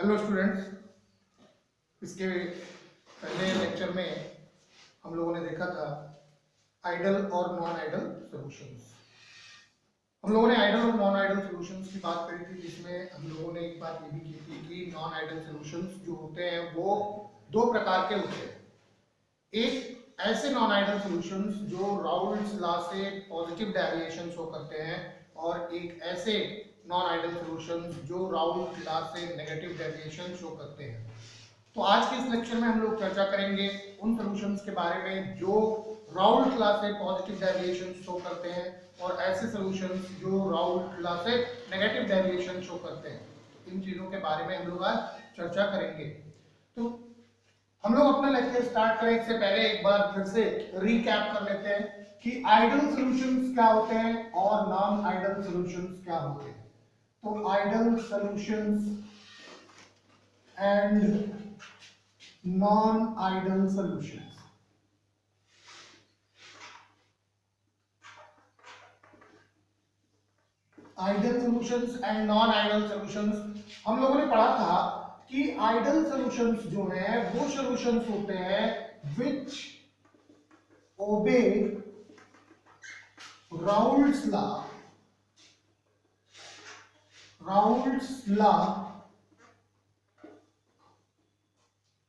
Hello students, इसके पहले lecture में हम लोगों ने देखा था आइडल और नॉन आइडल सॉल्यूशंस। हम लोगों ने आइडल और नॉन आइडल सॉल्यूशंस की बात करी थी, जिसमें हम लोगों ने एक बात ये भी की थी कि नॉन आइडल सॉल्यूशंस जो होते हैं वो दो प्रकार के होते हैं। एक ऐसे नॉन आइडल सॉल्यूशंस जो राउल्ट्स लॉ से पॉजिटिव डेविएशन शो करते हैं, और एक ऐसे नॉन आइडल सॉल्यूशंस जो राउल्ट लॉ से नेगेटिव डेविएशन शो करते हैं। तो आज के इस लेक्चर में हम लोग चर्चा करेंगे उन सॉल्यूशंस के बारे में जो राउल्ट लॉ से पॉजिटिव डेविएशन शो करते हैं, और ऐसे सॉल्यूशंस जो राउल्ट लॉ से नेगेटिव डेविएशन शो करते हैं। तो इन चीजों के बारे में हम लोग आज चर्चा करेंगे। तो हम लोग अपना लेक्चर स्टार्ट करें इससे पहले एक बार फिर से रीकैप कर लेते हैं कि आइडल सॉल्यूशंस क्या होते हैं और नॉन आइडल सॉल्यूशंस क्या होते हैं। तो ideal solutions and non-ideal solutions। Ideal solutions and non ideal solutions हम लोगों ने पढ़ा था कि आइडल सॉल्यूशंस जो है वो सॉल्यूशंस होते हैं which obey Raoult's law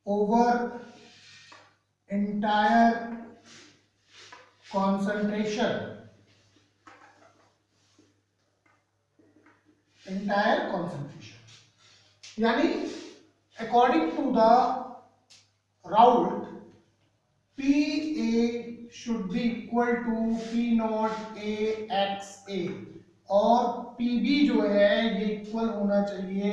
over entire concentration, यानी according to the Raoult, PA should be equal to P naught A x A, और PB जो है ये इक्वल होना चाहिए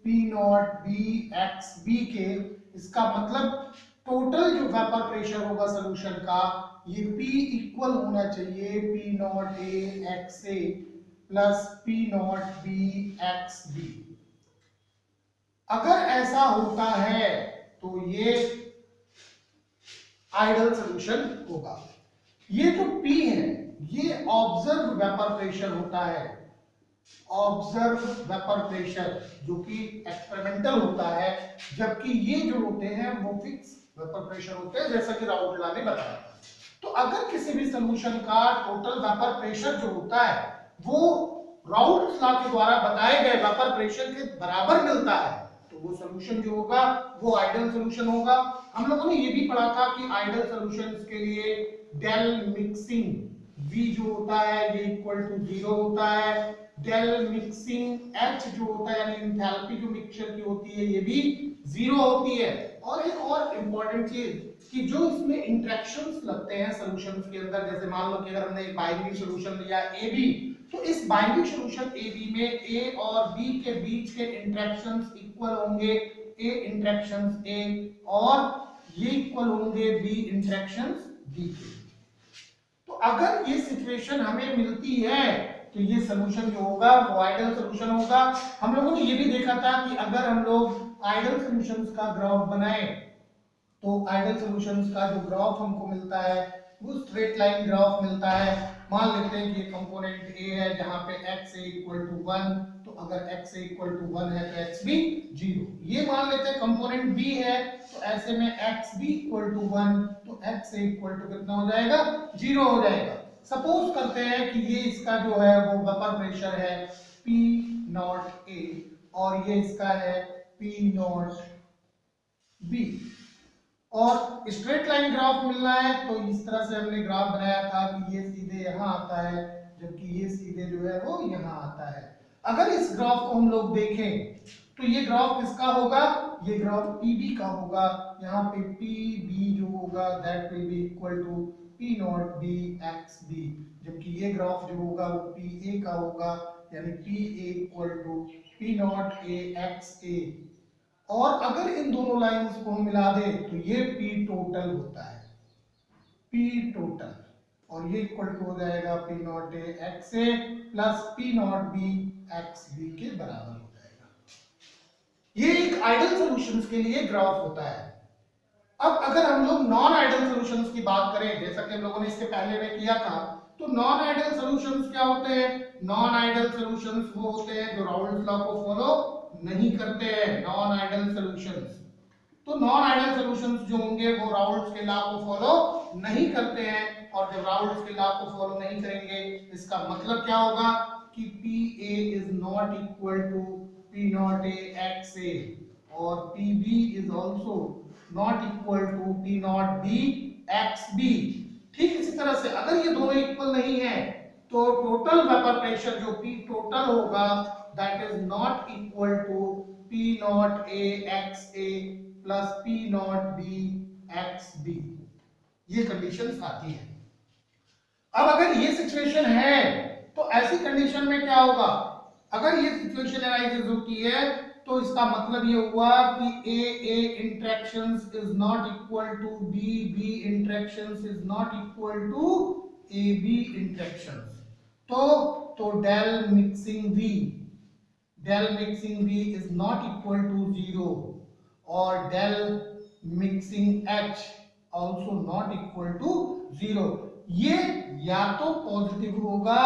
P naught B x B के। इसका मतलब टोटल जो वेपर प्रेशर होगा सॉल्यूशन का, ये P इक्वल होना चाहिए P nought A x A plus P nought B x B। अगर ऐसा होता है तो ये आइडल सॉल्यूशन होगा। ये जो P है ये ऑब्जर्व वेपर प्रेशर होता है, ऑब्जर्व वेपर प्रेशर, जो कि एक्सपेरिमेंटल होता है, जबकि ये जो होते हैं वो फिक्स वेपर प्रेशर होते हैं, जैसा कि राउल्ट लॉ ने बताया। तो अगर किसी भी सॉल्यूशन का टोटल वेपर प्रेशर जो होता है वो राउल्ट लॉ के द्वारा बताए गए वेपर प्रेशर के बराबर मिलता है, तो वो सॉल्यूशन जो होगा वो आइडल सॉल्यूशन होगा। हम लोगों ने ये भी पढ़ा था कि आइडल सॉल्यूशंस के लिए डेल मिक्सिंग V जो होता है ये इक्वल टू 0 होता है। डेल मिक्सिंग H जो होता है यानी एंथैल्पी जो मिक्सचर की होती है ये भी 0 होती है। और एक और इम्पोर्टेंट चीज कि जो इसमें इंटरेक्शंस लगते हैं सॉल्यूशंस के अंदर, जैसे मान लो कि अगर हमने एक बाइनरी सॉल्यूशन लिया AB, तो इस बाइनरी सॉल्यूशन AB में A और B के बीच के इंटरेक्शंस इक्वल होंगे A इंटरेक्शंस A, और ये इक्वल होंगे B इंटरेक्शंस B के। तो अगर ये सिचुएशन हमें मिलती है तो ये सॉल्यूशन जो होगा वो आइडल सॉल्यूशन होगा। हम लोगों ने ये भी देखा था कि अगर हम लोग आइडल सॉल्यूशंस का ग्राफ बनाएं तो आइडल सॉल्यूशंस का जो ग्राफ हमको मिलता है वो स्ट्रेट लाइन ग्राफ मिलता है। मान लेते हैं कि कंपोनेंट A है जहां पे x a इक्वल टू 1, तो अगर x a इक्वल टू 1 है तो x b 0। ये मान लेते हैं कंपोनेंट B है, तो ऐसे में x b इक्वल टू 1, तो x a इक्वल टू कितना हो जाएगा, 0 हो जाएगा। सपोज करते हैं कि ये इसका जो है वो वेपर प्रेशर है P नॉट A और ये इसका है P नॉट B, और स्ट्रेट लाइन ग्राफ मिलना है तो इस तरह से हमने ग्राफ बनाया था कि ये सीधे यहाँ आता है जबकि ये सीधे जो है वो यहाँ आता है। अगर इस ग्राफ को हम लोग देखें तो ये ग्राफ किसका होगा, ये ग्राफ PB का होगा। यहाँ पे PB जो होगा that will be equal to P nought B x B, जबकि ये ग्राफ जो होगा वो PA का होगा, यानी PA equal to P nought A x A। और अगर इन दोनों लाइंस को हम मिला दें तो ये P टोटल होता है, P टोटल, और ये इक्वल टू हो जाएगा P nought A x A plus P nought B x B के बराबर हो जाएगा। ये एक आइडल सॉल्यूशंस के लिए ग्राफ होता है। अब अगर हम लोग नॉन आइडल सॉल्यूशंस की बात करें, जैसा कि हम लोगों ने इसके पहले में किया था तो नॉन आइडियल सॉल्यूशंस क्या होते हैं? नॉन आइडियल सॉल्यूशंस वो होते हैं जो राउल्स लॉ को फॉलो नहीं करते हैं, नॉन आइडियल सॉल्यूशंस। तो नॉन आइडियल सॉल्यूशंस जो होंगे वो राउल्स के लॉ को फॉलो नहीं करते हैं, और जब राउल्स के लॉ को फॉलो नहीं करेंगे इसका मतलब क्या होगा कि PA is not equal to P nought A XA और PB is also not equal to P nought B XB। ठीक इसी तरह से अगर ये दोनों इक्वल नहीं है तो टोटल वेपर प्रेशर जो P टोटल होगा that is not equal to P nought A XA plus P nought B XB। ये कंडीशंस आती है। अब अगर ये सिचुएशन है तो ऐसी कंडीशन में क्या होगा? अगर ये सिचुएशन अराइज होती है तो इसका मतलब ये हुआ कि A interactions is not equal to B interactions is not equal to AB interactions. तो del mixing V is not equal to 0 और del mixing H also not equal to 0। ये या तो पॉजिटिव होगा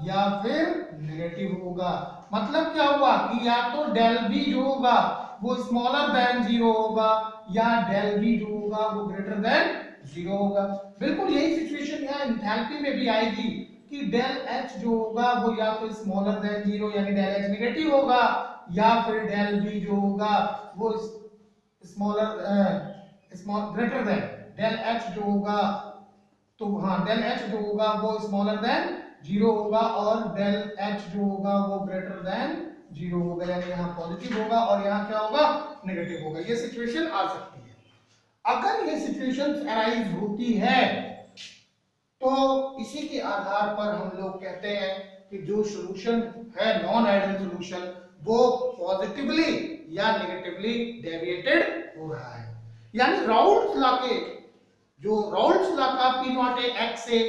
या फिर नेगेटिव होगा। मतलब क्या हुआ कि या तो डेल V जो होगा वो स्मॉलर देन 0 होगा या डेल V जो होगा वो ग्रेटर देन 0 होगा। बिल्कुल यही सिचुएशन यहाँ एंथैल्पी में भी आएगी कि डेल H जो होगा वो या तो स्मॉलर देन 0 यानी डेल H नेगेटिव होगा या फिर डेल V जो होगा वो ग्रेटर देन डेल H जो होगा, तो हाँ डेल H जो होगा वो स्मॉलर देन 0 होगा और डेल H जो होगा वो ग्रेटर देन 0 होगा, यानी यहाँ पॉजिटिव होगा और यहाँ क्या होगा? नेगेटिव होगा। ये सिचुएशन आ सकती है। अगर ये सिचुएशंस अराइज होती है तो इसी के आधार पर हम लोग कहते हैं कि जो सॉल्यूशन है नॉन आइडियल सॉल्यूशन वो पॉजिटिवली या नेगेटिवली डेविएटेड हो रहा है। यानी राउल्स लॉ के जो राउल्स लॉ का P nought A XA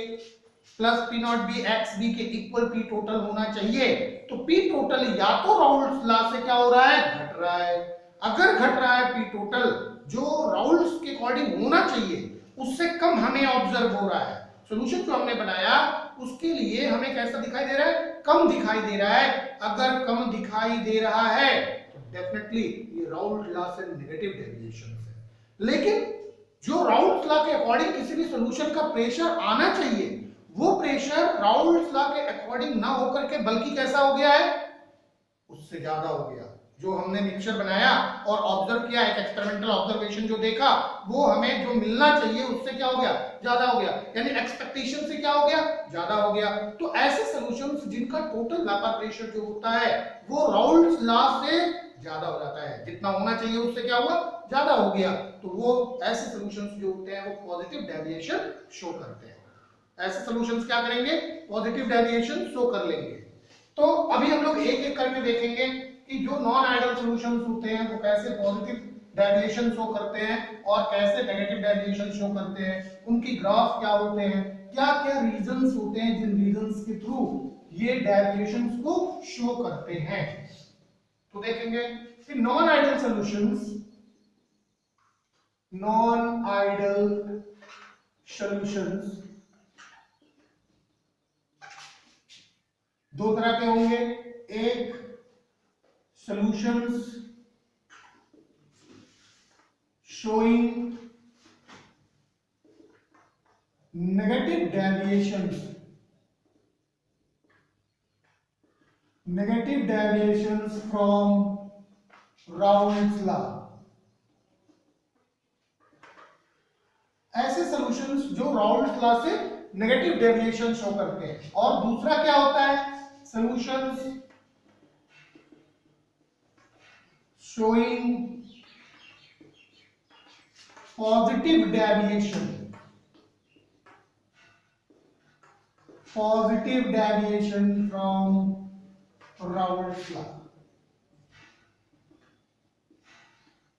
plus P nought B XB के इक्वल P टोटल होना चाहिए, तो P टोटल या तो राउल्स लॉ से क्या हो रहा है? घट रहा है। अगर घट रहा है P टोटल जो राउल्स के अकॉर्डिंग होना चाहिए उससे कम हमें ऑब्जर्व हो रहा है, सॉल्यूशन जो हमने बनाया उसके लिए हमें कैसा दिखाई दे रहा है? कम दिखाई दे रहा है। अगर कम दिखाई दे रहा है तो डेफिनेटली ये राउल्स लॉ से नेगेटिव डेविएशन है। लेकिन जो राउल्स लॉ के अकॉर्डिंग किसी भी सॉल्यूशन का प्रेशर आना चाहिए वो प्रेशर राउल्स लॉ के अकॉर्डिंग ना होकर के बल्कि कैसा हो गया है? उससे ज्यादा हो गया। जो हमने मिक्सचर बनाया और ऑब्जर्व किया, एक एक्सपेरिमेंटल ऑब्जर्वेशन जो देखा वो हमें जो मिलना चाहिए उससे क्या हो गया? ज्यादा हो गया, यानी एक्सपेक्टेशन से क्या हो गया? ज्यादा हो गया। तो ऐसे सॉल्यूशंस जिनका टोटल वेपर प्रेशर जो होता है वो राउल्स लॉ से ज्यादा हो जाता है, जितना होना चाहिए उससे क्या हुआ? ज्यादा हो गया, तो वो ऐसे सॉल्यूशंस जो होते हैं वो पॉजिटिव डेविएशन शो करते हैं। ऐसे सॉल्यूशंस क्या करेंगे? पॉजिटिव डेविएशन शो कर लेंगे। तो अभी हम लोग एक एक करके देखेंगे कि जो नॉन आइडियल सॉल्यूशंस होते हैं वो कैसे पॉजिटिव डेविएशन शो करते हैं और कैसे नेगेटिव डेविएशन शो करते हैं, उनकी ग्राफ क्या होते हैं, क्या क्या रीजंस होते हैं जिन रीजंस के थ्रू ये डेविएशंस को शो करते हैं। तो देखेंगे कि नॉन आइडियल सॉल्यूशंस दो तरह के होंगे। एक solutions showing negative deviations from Raoult's law. ऐसे सॉल्यूशंस जो राउल्स लॉ से नेगेटिव डेविएशन शो करते हैं। और दूसरा क्या होता है? Solutions showing positive deviation from Raoult's law.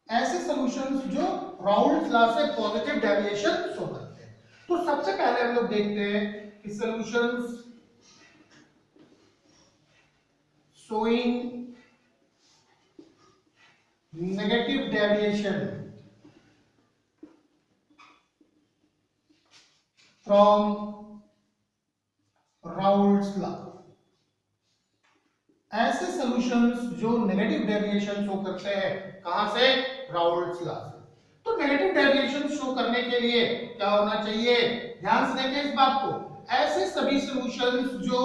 ऐसे सॉल्यूशंस जो राउल्स लॉ से पॉजिटिव डेविएशन शो करते हैं। तो सबसे पहले हम लोग देखते हैं कि solutions showing negative deviation from Raoult's law. ऐसे सॉल्यूशंस जो नेगेटिव डेविएशन शो करते हैं, कहां से? राउल्ट्स लॉ से। तो नेगेटिव डेविएशन शो करने के लिए क्या होना चाहिए? ध्यान से देखें इस बात को। ऐसे सभी सॉल्यूशंस जो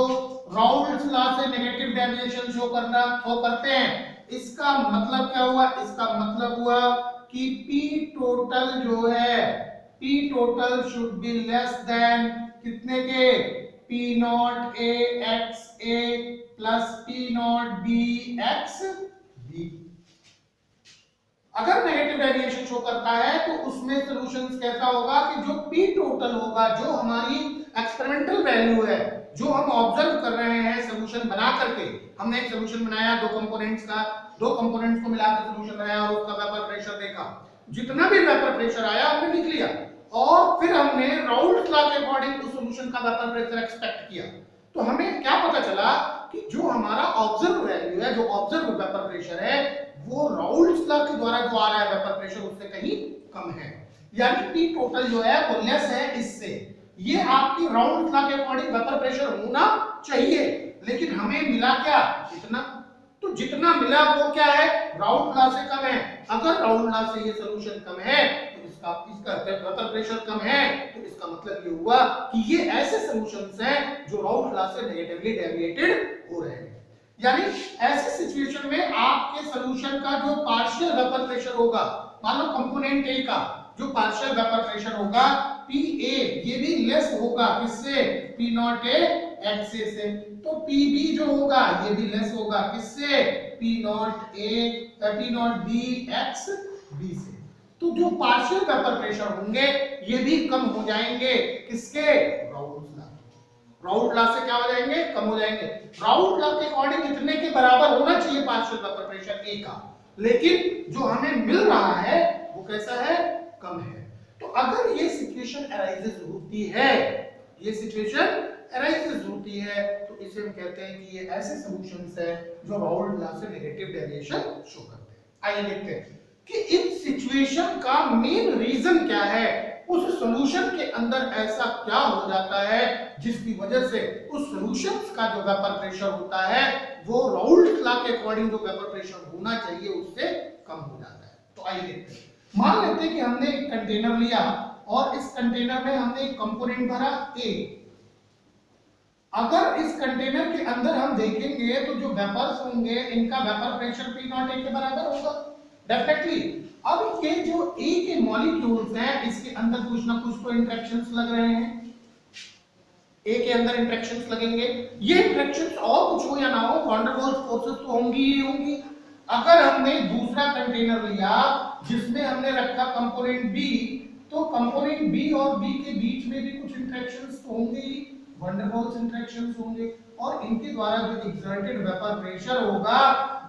राउल्ट्स लॉ से नेगेटिव डेविएशन शो करते हैं, इसका मतलब क्या हुआ? इसका मतलब हुआ कि P टोटल जो है, P total should be less than कितने के? P nought A x A plus P nought B x B। अगर नेगेटिव डेविएशन शो करता है तो उसमें सॉल्यूशंस कैसा होगा कि जो P टोटल होगा, जो हमारी एक्सपेरिमेंटल वैल्यू है, जो हम ऑब्जर्व कर रहे हैं सॉल्यूशन बना करके, हमने एक सॉल्यूशन बनाया दो कंपोनेंट्स को मिलाकर सॉल्यूशन बनाया और उसका वेपर प्रेशर देखा, जितना भी वेपर प्रेशर आया हमने लिख लिया और फिर हमने राउल्ट्स लॉ के अकॉर्डिंग उस सॉल्यूशन का वेपर प्रेशर एक्सपेक्ट किया। तो हमें क्या पता चला कि जो हमारा ऑब्जर्व वैल्यू है, जो ऑब्जर्व वेपर प्रेशर है, वो राउल्ट्स लॉ के द्वारा जो आ रहा है वेपर प्रेशर उससे कहीं कम है, यानी P टोटल जो है वो लेस है इससे। ये आपकी राउल्ट्स लॉ के अकॉर्डिंग वेपर प्रेशर होना चाहिए, लेकिन हमें मिला क्या? इतना। तो जितना मिला वो क्या है? राउल्ट्स लॉ से कम है। अगर राउल्ट्स लॉ से ये सॉल्यूशन कम है तो इसका वेपर प्रेशर कम है, तो इसका मतलब ये हुआ कि ये ऐसे सॉल्यूशंस हैं जो राउल्ट्स लॉ से नेगेटिवली डेविएटेड हो रहे हैं। यानी ऐसे सिचुएशन में आपके सॉल्यूशन का जो पार्शियल वेपर प्रेशर होगा, मान लो कंपोनेंट A का जो पार्शियल वेपर प्रेशर होगा PA, ये भी लेस होगा किससे? P nought A x A से। तो PB जो होगा ये भी लेस होगा किससे? P nought B x B से। तो जो पार्शियल वेपर प्रेशर होंगे ये भी कम हो जाएंगे किसके? राउल्ट्स लॉ से क्या हो जाएंगे? कम हो जाएंगे। राउल्ट्स लॉ के अकॉर्डिंग इतने के बराबर होना चाहिए पार्शियल वेपर प्रेशर A का, लेकिन जो हमें मिल रहा है वो कैसा है? कम है। तो अगर ये सिचुएशन अराइजेस होती है, ये सिचुएशन अराइजेस होती है, तो इसे हम कहते हैं कि ये ऐसे सॉल्यूशंस है जो राउल्ट्स लॉ से नेगेटिव डेविएशन शो करते हैं। आइए देखते हैं कि इस सिचुएशन का मेन रीजन क्या है, उस सॉल्यूशन के अंदर ऐसा क्या हो जाता है जिसकी वजह से उस सॉल्यूशन का जो वेपर प्रेशर होता है वो राउल्ट्स लॉ के अकॉर्डिंग जो वेपर प्रेशर होना चाहिए उससे कम हो जाता है। तो आइए देखते हैं। मान लेते हैं कि हमने एक कंटेनर लिया और इस कंटेनर में हमने एक कंपोनेंट भरा A। अगर इस कंटेनर के अंदर हम देखेंगे तो जो वेपर्स होंगे इनका vapour pressure P nought A के बराबर होगा डेफिनेटली। अब ये जो A के मॉलिक्यूल्स हैं इसके अंदर कुछ ना कुछ तो इंटरेक्शंस लग रहे हैं, A के अंदर इंटरेक्शंस लगेंगे। ये इंटरेक्शंस और कुछ हो या ना हो, वैन डर वाल्स फोर्सेस तो होंगी ही होंगी। अगर हमने दूसरा कंटेनर लिया जिसमें हमने रखा कंपोनेंट B, तो कंपोनेंट B और B के बीच में भी कुछ इंटरेक्शंस तो होंगे ही, वैन डर वाल्स इंटरेक्शंस होंगे और इनके द्वारा जो एक्सर्टेड वेपर प्रेशर होगा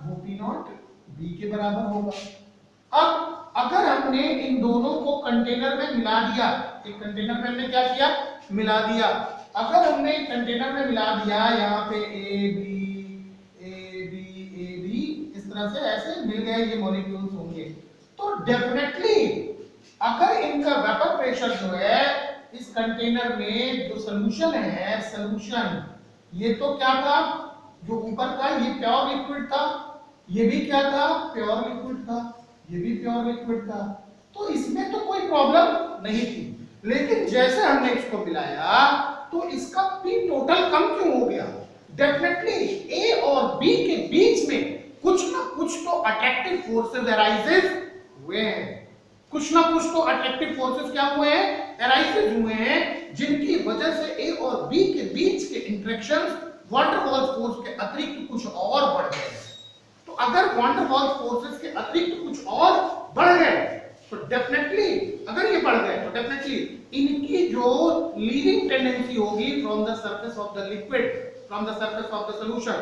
वो P नॉट B के बराबर होगा। अब अगर हमने इन दोनों को कंटेनर में मिला दिया, एक कंटेनर में हमने क्या किया? मिला दिया। अगर हमने एक कंटेनर में मिला दिया, यहाँ पे A B इस तरह से ऐसे मिल गए ये मॉलिक्यूल्स होंगे, तो डेफिनेटली अगर इनका वेपर प्रेशर जो है इस कंटेनर में जो सॉल्यूशन है, सॉल्यूशन ये तो क्या था? जो ऊपर था ये प्योर लिक्विड था, ये भी क्या था? प्योर लिक्विड था, ये भी प्योर लिक्विड था, तो इसमें तो कोई प्रॉब्लम नहीं थी। लेकिन जैसे हमने इसको मिलाया तो इसका P टोटल कम क्यों हो गया? डेफिनेटली A और B के बीच में कुछ ना कुछ तो अट्रैक्टिव फोर्सेस अराइजेस हुए हैं, कुछ ना कुछ तो अट्रैक्टिव फोर्सेस क्या हुए हैं? अराइजेस हुए हैं, जिनकी वजह से A और B के बीच के interactions van der Waals force के अतिरिक्त कुछ और बढ़ गए। तो अगर वैन डर वाल्स फोर्सेस के अतिरिक्त कुछ और बढ़ गए तो डेफिनेटली, अगर ये बढ़ गए तो डेफिनेटली इनकी जो लीविंग टेंडेंसी होगी from the surface of the liquid, from the surface of the solution,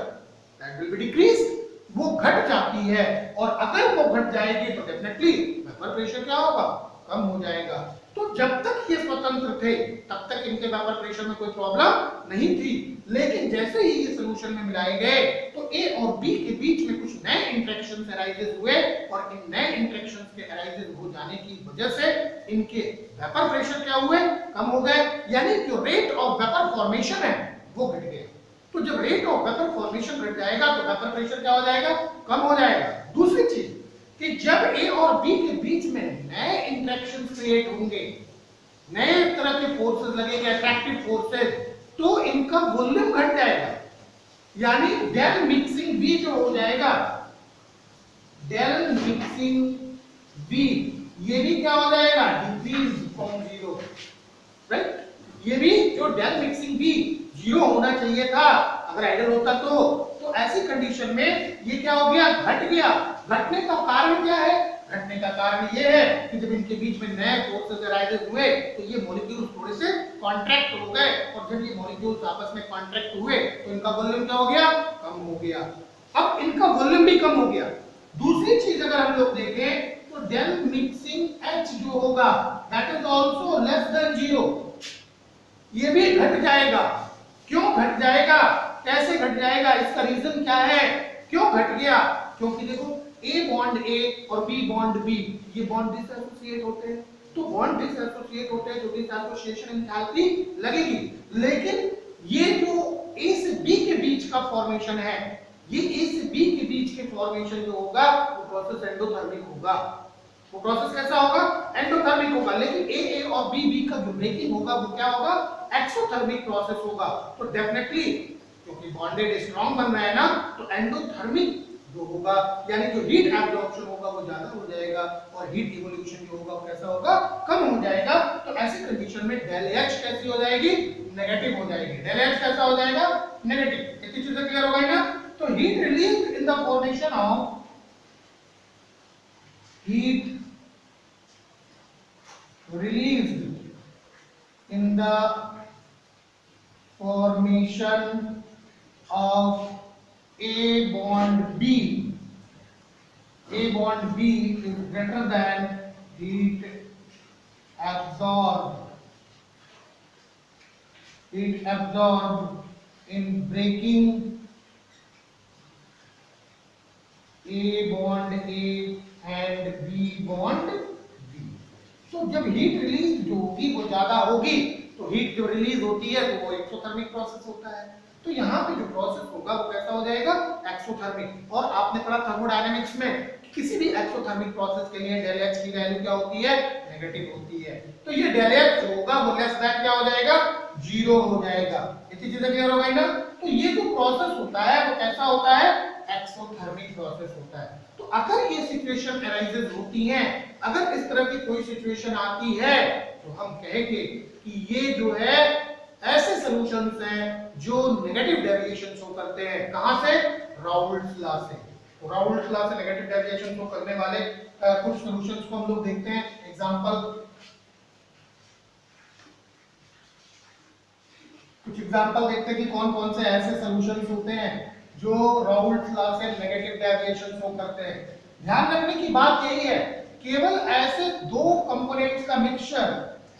that will B decreased, वो घट जाती है। और अगर वो घट जाएगी तो डेफिनेटली वेपर प्रेशर क्या होगा? कम हो जाएगा। तो जब तक ये स्वतंत्र थे तब तक इनके वेपर प्रेशर में कोई प्रॉब्लम नहीं थी, लेकिन जैसे ही ये सॉल्यूशन में मिलाए गए तो A और B के बीच में कुछ नए इंटरेक्शंस अराइजेस हुए और इन नए इंटरेक्शंस के अराइजेस हो जाने की वजह से इनके वेपर प्रेशर क्या हुए? कम हो गए। यानी जो रेट ऑफ वेपर फॉर्मेशन है वो घट गया। तो जब रेट ऑफ वेपर फॉर्मेशन घट जाएगा तो वेपर प्रेशर क्या हो जाएगा, कम हो जाएगा। दूसरी चीज कि जब ए और बी के बीच में नए इंटरेक्शंस क्रिएट होंगे, नए तरह के फोर्सेस लगेंगे, अट्रैक्टिव फोर्सेस, तो इनका वॉल्यूम घट जाएगा, यानी डेल मिक्सिंग बी जो हो जाएगा, डेल मिक्सिंग बी, ये भी क्या हो जाएगा, डिक्रीज फ्रॉम जीरो, राइट। ये भी जो डेल मिक्सिंग बी जीरो होना चाहिए था अगर आइडियल होता तो ऐसी कंडीशन में ये क्या हो गया, घट गया। घटने का कारण क्या है, घटने का कारण ये है कि जब इनके बीच में नए फोर्सेस अराइज हुए तो ये मॉलिक्यूल्स थोड़े से कॉन्ट्रैक्ट हो गए, और जब ये मॉलिक्यूल्स आपस में कॉन्ट्रैक्ट हुए तो इनका वॉल्यूम क्या हो गया, कम हो गया। अब इनका वॉल्यूम भी कम हो गया। दूसरी चीज अगर हम लोग देखें तो डेल मिक्सिंग H जो होगा that is also less than zero, ये भी घट जाएगा। क्यों घट जाएगा, कैसे घट जाएगा, इसका रीजन क्या है, क्यों घट गया, क्योंकि देखो A बॉन्ड A और B बॉन्ड B, ये बॉन्ड डिसएसोसिएट होते हैं, तो बॉन्ड डिसएसोसिएट होते हैं तो डिसएसोसिएशन एंथैल्पी लगेगी। लेकिन ये जो A से B के बीच का फॉर्मेशन है, ये A से B के बीच के फॉर्मेशन जो होगा वो प्रोसेस एंडोथर्मिक होगा। वो प्रोसेस कैसा होगा, एंडोथर्मिक होगा। लेकिन A और B का जो ब्रेकिंग होगा वो क्या होगा, एक्सोथर्मिक प्रोसेस होगा। तो डेफिनेटली क्योंकि बॉन्डेड स्ट्रॉन्ग बन रहा है ना, तो एंडोथर्मिक जो होगा यानी जो हीट एब्जॉर्प्शन होगा वो ज्यादा हो जाएगा और हीट इवोल्यूशन जो होगा वो कैसा होगा, कम हो जाएगा। तो ऐसी कंडीशन में डेल H कैसी हो जाएगी, नेगेटिव हो जाएगी। डेल H कैसा हो जाएगा, नेगेटिव। इतनी चीजें क्लियर हो गई ना। तो heat released in the formation of heat released in the formation of A bond B, A bond B is greater than heat absorbed in breaking A bond A and B bond B। तो जब heat release जो होगी वो ज्यादा होगी, तो heat जो release होती है तो वो एक्सोथर्मिक प्रोसेस होता है। तो यहाँ पे जो प्रोसेस होगा वो कैसा हो जाएगा, एक्सोथर्मिक। और आपने पढ़ा थर्मोडायनामिक्स में किसी भी एक्सोथर्मिक प्रोसेस के लिए डेल H की वैल्यू क्या होती है, नेगेटिव होती है। तो ये डेल H जो होगा वो लेस देन क्या हो जाएगा, जीरो हो जाएगा। इतनी चीजें क्लियर हो गई ना। तो ये जो प्रोसेस होता है वो कैसा होता है, एक्सोथर्मिक प्रोसेस होता है। तो अगर ये सिचुएशन अराइजेस होती हैं, अगर इस तरह की कोई सिचुएशन आती है तो हम कहेंगे कि ये जो है ऐसे सॉल्यूशंस हैं जो नेगेटिव डेविएशन शो करते हैं। कहां से, राउल्ट्स लॉ से। तो राउल्ट्स लॉ से नेगेटिव डेविएशन शो करने वाले कुछ सॉल्यूशंस को हम लोग देखते हैं। कुछ एग्जांपल देखते हैं कि कौन कौन से ऐसे सॉल्यूशंस होते हैं जो राउल्ट्स लॉ से नेगेटिव डेविएशन शो करते हैं। ध्यान रखने की बात यही है, केवल ऐसे दो कंपोनेंट्स का मिक्सचर,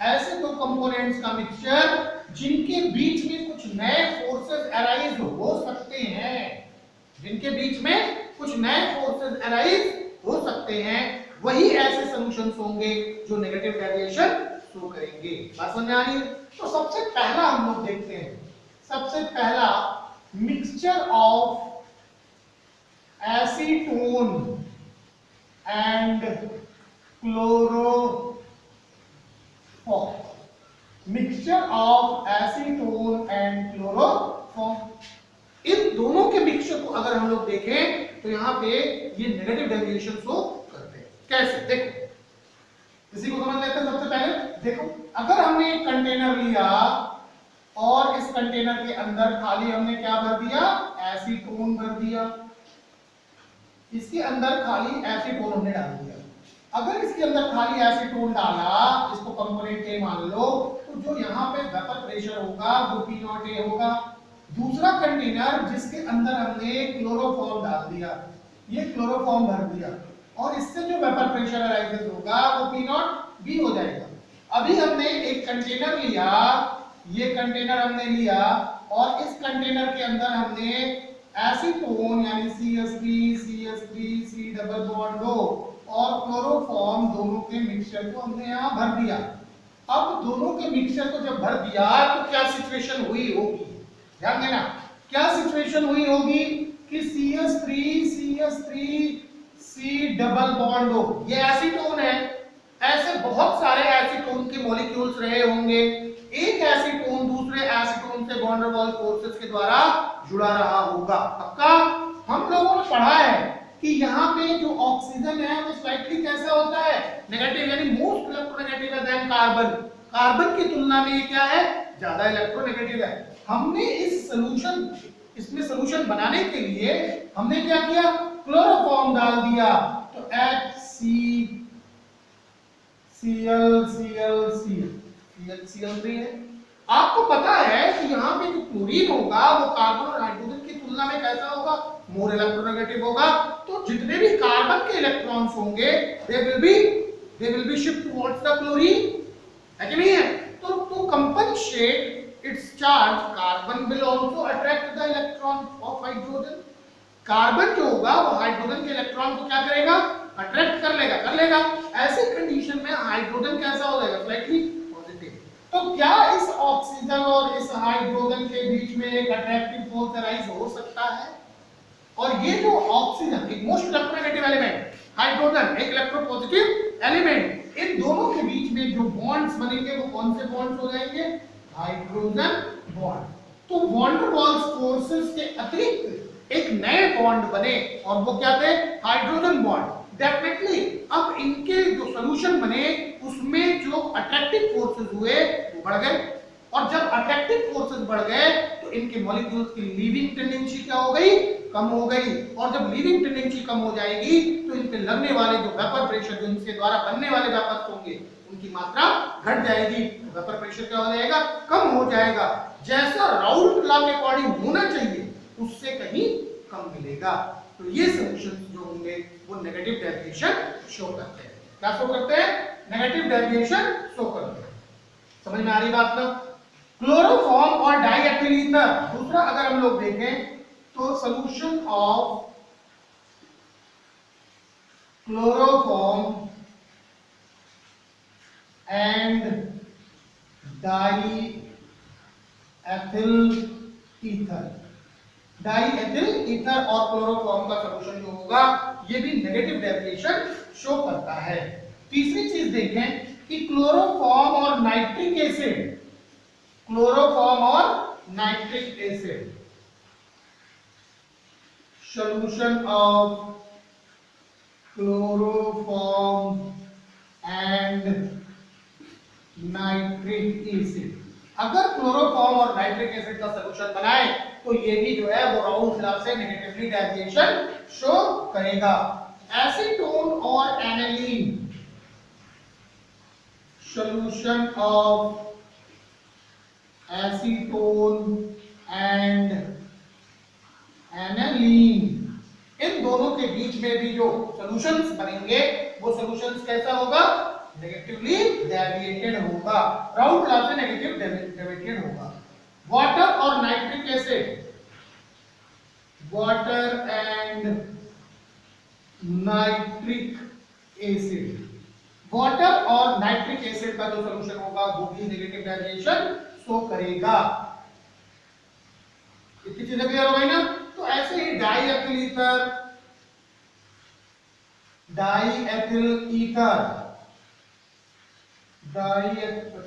ऐसे दो कंपोनेंट्स का मिक्सचर जिनके बीच में कुछ नए फोर्सेस अराइज हो सकते हैं, जिनके बीच में कुछ नए फोर्सेस अराइज हो सकते हैं, वही ऐसे सॉल्यूशंस होंगे जो नेगेटिव डेविएशन शो करेंगे। बात समझ आ रही है। तो सबसे पहला हम लोग देखते हैं, सबसे पहला mixture of acetone and chloroform. Mixture of acetone and chloroform, इन दोनों के मिक्सचर को अगर हम लोग देखें तो यहां पे ये नेगेटिव डेविएशन शो करते हैं। कैसे, देखो इसी को समझ लेते हैं। सबसे पहले देखो, अगर हमने एक कंटेनर लिया और इस कंटेनर के अंदर खाली हमने क्या भर दिया, एसीटोन भर दिया, इसके अंदर खाली एसीटोन हमने डाल दिया। अगर इसके अंदर खाली एसीटोन डाला, इसको कंपोनेंट A मान लो, तो जो यहाँ पे वेपर प्रेशर होगा वो P0A होगा। दूसरा कंटेनर जिसके अंदर हमने क्लोरोफॉर्म डाल दिया, ये क्लोरोफॉर्म भर दिया, और इससे जो वेपर प्रेशर अराइजेस होगा वो P0B हो जाएगा। अभी हमने एक कंटेनर लिया, ये कंटेनर हमने लिया, और इस कंटेनर के अंदर हमने एसीटोन यानी CH3 C double bond O और क्लोरोफॉर्म दोनों के मिक्सचर को हमने यहाँ भर दिया। अब दोनों के मिक्सचर को जब भर दिया तो क्या सिचुएशन हुई होगी, ध्यान देना, क्या सिचुएशन हुई होगी कि CH3 C डबल बॉन्ड हो, ये एसीटोन है, ऐसे बहुत सारे एसीटोन के मॉलिक्यूल्स रहे होंगे, एक एसीटोन दूसरे एसीटोन से वैन डर वाल्स फोर्सेस के द्वारा जुड़ा रहा होगा। पक्का हम लोगों ने पढ़ा है कि यहाँ पे जो ऑक्सीजन है वो स्लाइटली कैसा होता है, नेगेटिव, यानी मोस्ट इलेक्ट्रोनेगेटिव है देन कार्बन। कार्बन की तुलना में ये क्या है, ज्यादा इलेक्ट्रोनेगेटिव है। हमने इसमें सोल्यूशन बनाने के लिए हमने क्या किया, क्लोरोफॉर्म डाल दिया, तो HCCl है। आपको पता है कि यहाँ पे जो क्लोरीन होगा वो कार्बन और हाइड्रोजन की तुलना में कैसा होगा, मोर इलेक्ट्रोनेगेटिव होगा। तो जितने भी कार्बन के इलेक्ट्रॉन्स होंगे they will be shipped towards the chlorine, है कि नहीं है? तो compensate its charge, carbon will also attract the electron of hydrogen. Carbon जो होगा वो हाइड्रोजन के इलेक्ट्रॉन को क्या करेगा, अट्रैक्ट कर लेगा। ऐसे कंडीशन में हाइड्रोजन कैसा हो जाएगा, स्लाइटली पॉजिटिव। तो क्या इस ऑक्सीजन और इस हाइड्रोजन के बीच में एक अट्रैक्टिव फोर्स अराइज हो सकता है? और ये जो ऑक्सीजन एक मोस्ट इलेक्ट्रोनेगेटिव एलिमेंट, हाइड्रोजन एक इलेक्ट्रोपॉजिटिव एलिमेंट, इन दोनों के बीच में जो बॉन्ड्स बनेंगे वो कौन से बॉन्ड्स हो जाएंगे, हाइड्रोजन बॉन्ड। तो वैन डर वाल्स फोर्सेस के अतिरिक्त एक नए बॉन्ड बने और वो क्या थे, हाइड्रोजन बॉन्ड। डेफिनेटली अब इनके जो सॉल्यूशन बने उसमें जो अट्रैक्टिव फोर्सेस हुए वो बढ़ गए, और जब अट्रैक्टिव फोर्सेस बढ़ गए तो इनके मॉलिक्यूल्स की लीविंग टेंडेंसी क्या हो गई, कम हो गई। और जब लीविंग टेंडेंसी कम हो जाएगी तो इन पे लगने वाले जो वेपर प्रेशर, जो इनके द्वारा बनने वाले वेपर्स होंगे उनकी मात्रा घट जाएगी, वेपर प्रेशर क्या हो जाएगा, कम हो जाएगा। जैसा राउल्ट लॉ के अकॉर्डिंग होना चाहिए उससे कहीं कम मिलेगा। तो ये सॉल्यूशंस जो होंगे वो नेगेटिव डेविएशन शो करते हैं। क्या शो करते हैं, नेगेटिव डेविएशन शो करते हैं। समझ में आ रही बात ना? क्लोरोफॉर्म और डाइएथिल ईथर, दूसरा अगर हम लोग देखें तो solution of chloroform and diethyl ether, diethyl ether और क्लोरोफॉर्म का सॉल्यूशन जो होगा ये भी नेगेटिव डेविएशन शो करता है। तीसरी चीज देखें कि क्लोरोफॉर्म और नाइट्रिक एसिड, क्लोरोफॉर्म और nitric acid, solution of chloroform and nitric acid, अगर क्लोरोफॉर्म और नाइट्रिक एसिड का सॉल्यूशन बनाए तो ये भी जो है वो राउल्ट लॉ से नेगेटिवली डेविएशन शो करेगा। एसीटोन और aniline, solution of acetone and aniline, इन दोनों के बीच में भी जो सॉल्यूशंस बनेंगे वो सॉल्यूशंस कैसा होगा, नेगेटिवली डेविएटेड होगा, राउल्ट लॉ से नेगेटिव डेविएटेड होगा। वाटर और nitric acid, water and nitric acid, water और नाइट्रिक एसिड का जो सॉल्यूशन होगा वो भी नेगेटिव डेविएशन शो करेगा। इतनी चीजें क्लियर हो गई ना? तो ऐसे ही डाइएथिल ईथर,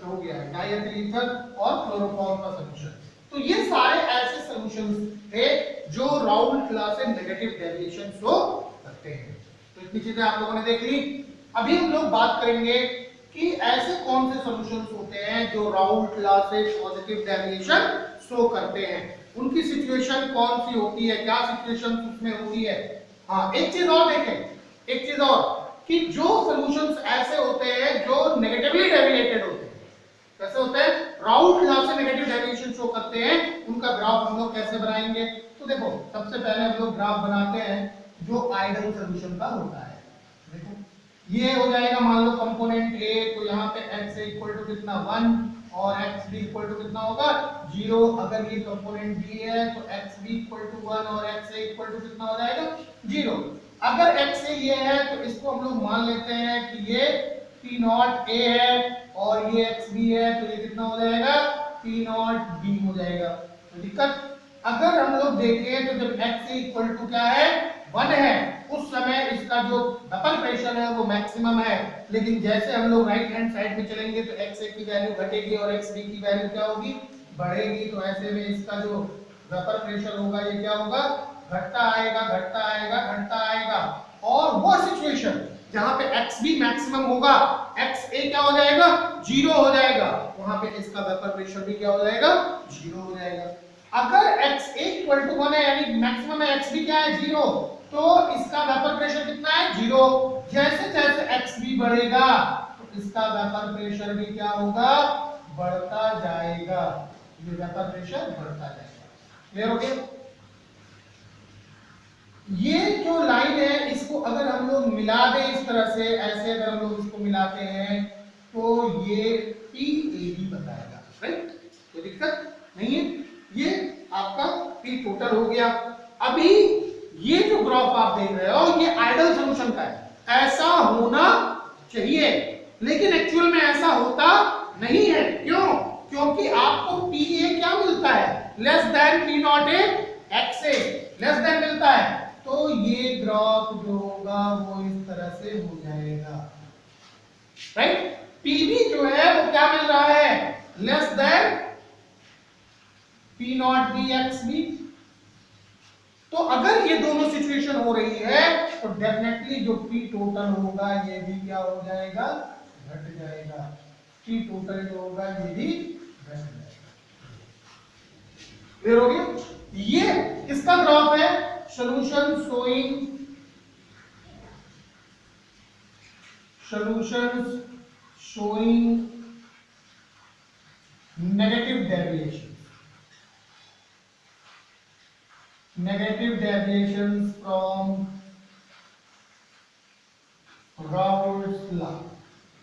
हो गया डाइएथिल ईथर और क्लोरोफॉर्म का सॉल्यूशन। तो ये सारे ऐसे सॉल्यूशंस थे जो राउल्ट लॉ से नेगेटिव डेविएशन शो करते हैं। तो इतनी चीजें आप लोगों ने देख ली। अभी हम लोग बात करेंगे कि ऐसे कौन से सॉल्यूशंस होते हैं जो राउल्ट लॉ से पॉजिटिव डेविएशन शो करते हैं, उनकी सिचुएशन कौन सी होती है, क्या सिचुएशन उसमें होती है। हाँ, एक चीज और देखें, एक चीज और कि जो सॉल्यूशंस ऐसे होते हैं जो नेगेटिवली डेविएटेड होते हैं, कैसे होते हैं, राउल्ट लॉ से नेगेटिव डेविएशन शो करते हैं, उनका ग्राफ हम लोग कैसे बनाएंगे। तो देखो सबसे पहले हम लोग ग्राफ बनाते हैं जो आइडियल सॉल्यूशन का होता है। देखो ये हो जाएगा, मान लो कंपोनेंट A, तो यहाँ पे x इक्वल टू कितना 1 और x भी इक्वल टू कितना होगा 0। अगर ये कंपोनेंट B है तो x भी इक्वल टू 1 और x इक्वल टू कितना हो जाएगा 0। अगर x ये है तो इसको हम लोग मान लेते हैं कि ये P नॉट A है और ये x भी है, तो ये कितना हो जाएगा P नॉट B हो जाएगा। दिक्कत अगर हम लोग देखें तो जब x इक्वल टू क्या है 1 है उस समय इसका जो वेपर प्रेशर है वो मैक्सिमम है, लेकिन जैसे हम लोग राइट हैंड साइड में चलेंगे तो x की वैल्यू घटेगी और x की वैल्यू क्या होगी बढ़ेगी, तो ऐसे में इसका जो वेपर प्रेशर होगा ये क्या होगा घटता आएगा घटता आएगा घटता आएगा। और वो सिचुएशन जहां पे x भी मैक्सिमम होगा x a क्या हो जाएगा 0 हो जाएगा, वहां पे इसका वेपर प्रेशर भी क्या हो जाएगा 0 हो जाएगा। अगर x a इक्वल टू 1 है यानी मैक्सिमम है x भी क्या है 0, तो इसका वेपर प्रेशर कितना है 0। जैसे जैसे x भी बढ़ेगा तो इसका वेपर प्रेशर भी क्या होगा बढ़ता जाएगा, ये वेपर प्रेशर बढ़ता जाएगा। क्लियर हो गया? ये जो लाइन है इसको अगर हम लोग मिला दें इस तरह से, ऐसे अगर हम लोग इसको मिलाते हैं तो ये PAB बताएगा, राइट? कोई दिक्कत नहीं है, ये आपका P टोटल हो गया। अभी ये जो ग्राफ आप देख रहे हो ये आइडियल सॉल्यूशन का है, ऐसा होना चाहिए, लेकिन एक्चुअल में ऐसा होता नहीं है। क्यों? क्योंकि आपको PA क्या मिलता है less than P not a XA less than मिलता है, तो ये ग्राफ जो होगा वो इस तरह से हो जाएगा, राइट? PB जो है वो क्या मिल रहा है less than P nought B XB। तो अगर ये दोनों सिचुएशन हो रही है तो डेफिनेटली जो P टोटल होगा ये भी क्या हो जाएगा घट जाएगा, P टोटल जो होगा ये भी घट जाएगा। क्लियर हो गया? ये किसका ग्राफ है solution showing negative deviations from Raoult's law।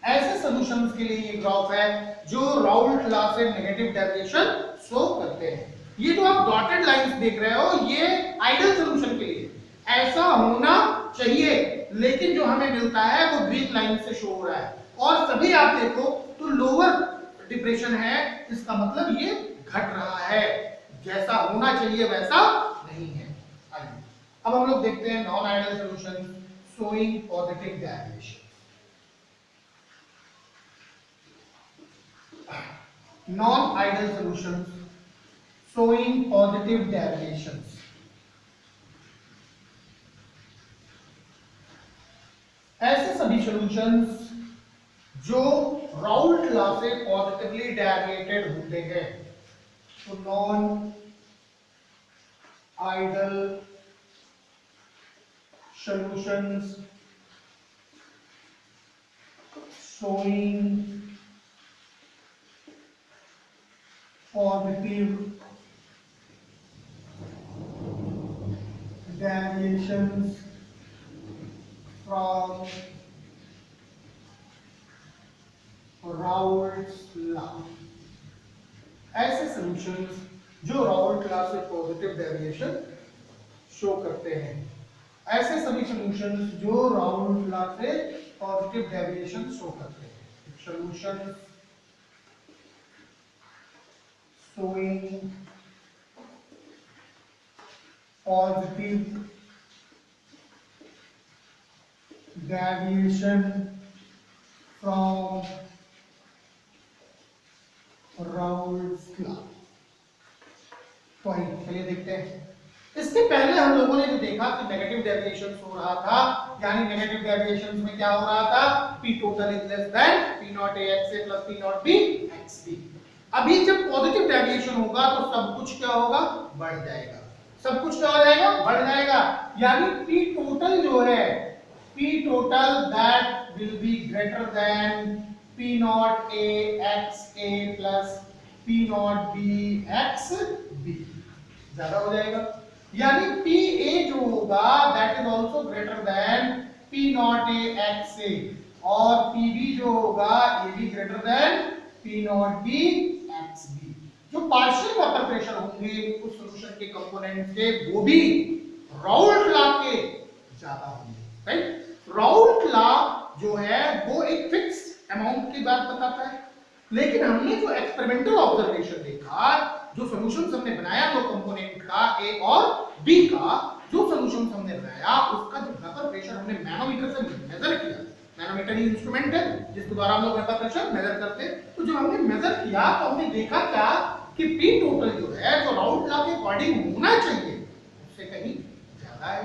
ऐसे सॉल्यूशंस के लिए ये ग्राफ है जो राउल्ट लॉ से नेगेटिव डेविएशन शो करते हैं। ये जो आप डॉटेड लाइंस देख रहे हो ये आइडियल सॉल्यूशन के लिए ऐसा होना चाहिए, लेकिन जो हमें मिलता है वो ग्रीन लाइन से शो हो रहा है, और सभी आप देखो तो लोअर डिप्रेशन है, इसका मतलब ये घट रहा है, जैसा होना चाहिए वैसा नहीं है। आइए अब हम लोग देखते हैं non ideal solution showing positive deviation. Non-ideal solutions showing positive deviations। ऐसे सभी सॉल्यूशंस जो राउल्ट लॉ से पॉजिटिवली डेविएटेड होते हैं, तो non ideal solutions showing positive deviations from Raoult's law। ऐसे सॉल्यूशंस जो राउल्ट लॉ से पॉजिटिव डेविएशन शो करते हैं, ऐसे सभी सॉल्यूशंस जो राउल्ट लॉ से पॉजिटिव डेविएशन शो करते हैं। Solutions showing positive deviation from Raoult's law। तो चलिए देखते हैं। इसके पहले हम लोगों ने जो देखा कि नेगेटिव डेविएशन हो रहा था, यानी नेगेटिव डेविएशन में क्या हो रहा था P total is less than P nought A XA plus P nought B XB। अभी जब पॉजिटिव डेविएशन होगा तो सब कुछ क्या होगा बढ़ जाएगा, सब कुछ क्या हो जाएगा बढ़ जाएगा, यानी P टोटल जो है P total that will be greater then P nought A XA plus P nought B XB, ज्यादा हो जाएगा, यानी PA जो होगा that is also greater then P nought A XA, और PB जो होगा ये भी greater than P nought B XB। जो पार्शियल वेपर प्रेशर होंगे उस सॉल्यूशन के कंपोनेंट के वो भी राउल्ट लॉ के ज्यादा होंगे, राइट? राउल्ट लॉ जो है वो एक फिक्स अमाउंट की बात बताता है, लेकिन हमने जो एक्सपेरिमेंटल ऑब्जर्वेशन देखा जो सॉल्यूशंस हमने बनाया दो कंपोनेंट का ए और बी का, जो सॉल्यूशंस हमने बनाया उसका जो वेपर प्रेशर हमने मैनोमीटर से मेजर किया, मैनोमीटर ही इंस्ट्रूमेंट है जिसके द्वारा हम लोग वेपर प्रेशर मेजर करते हैं। तो जब हमने मेजर किया तो हमने देखा क्या कि पी टोटल जो है, जो राउल्ट लॉ के अकॉर्डिंग होना चाहिए उससे कहीं ज्यादा है।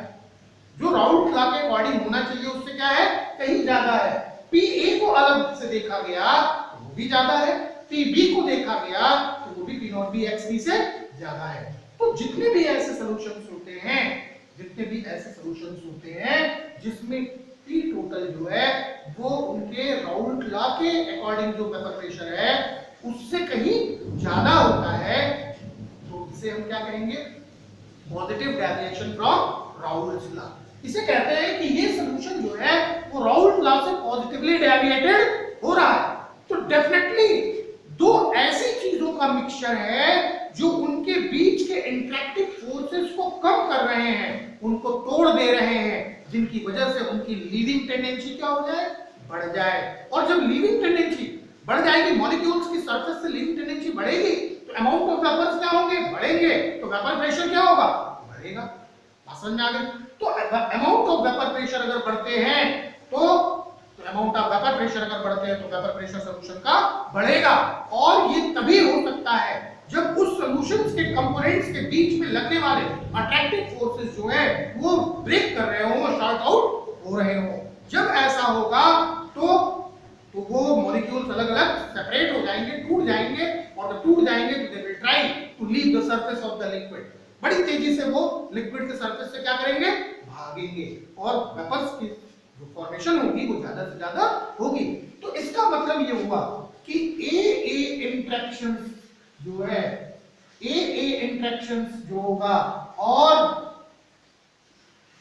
जो राउल्ट लॉ के अकॉर्डिंग होना चाहिए उससे क्या है, कहीं ज्यादा है। पी ए को अलग से देखा गया तो वो भी ज्यादा है, पी बी को देखा गया तो वो भी P nought B X B से ज्यादा है। तो जितने भी ऐसे सॉल्यूशंस होते हैं, जितने भी ऐसे सॉल्यूशंस होते हैं जिसमें पी टोटल जो है वो उनके राउल्ट लॉ के अकॉर्डिंग जो वेपर प्रेशर है उससे कहीं ज्यादा होता है, तो इसे हम क्या कहेंगे, positive deviation from Raoult's law. इसे कहते हैं कि ये सॉल्यूशन जो है वो राउल्ट लॉ से पॉजिटिवली डेविएटेड हो रहा है। तो डेफिनेटली दो ऐसी चीजों का मिक्सचर है जो उनके बीच के इंटरैक्टिव फोर्सेस को कम कर रहे हैं, उनको तोड़ दे रहे हैं, जिनकी वजह से उनकी लीविंग टेंडेंसी क्या हो जाए, बढ़ जाए। और जब लीविंग टेंडेंसी बढ़ जाएगी, मॉलिक्यूल्स की सरफेस से लीविंग टेंडेंसी बढ़ेगी तो अमाउंट ऑफ वेपर्स क्या होंगे, बढ़ेंगे, तो वेपर प्रेशर क्या होगा, बढ़ेगा। बात समझ में आ गई? तो अमाउंट ऑफ वेपर प्रेशर अगर बढ़ते हैं तो अमाउंट ऑफ वेपर प्रेशर अगर बढ़ते हैं तो वेपर प्रेशर सॉल्यूशन का बढ़ेगा। और ये तभी हो सकता है जब उस सॉल्यूशंस के कंपोनेंट्स के बीच में लगने वाले अट्रैक्टिव फोर्सेस जो है वो ब्रेक कर रहे हो, शॉर्ट आउट हो रहे हो। जब ऐसा होगा तो वो मॉलिक्यूल्स अलग-अलग सेपरेट हो जाएंगे, टूट जाएंगे, और जब टूट जाएंगे तो they will try to leave the surface of the liquid. बड़ी तेजी से वो लिक्विड के सरफेस से क्या करेंगे, भागेंगे, और वेपर्स की जो फॉर्मेशन होगी वो ज्यादा से ज्यादा होगी। तो इसका मतलब ये हुआ कि ए इंटरेक्शंस जो है, ए इंटरेक्शंस जो होगा और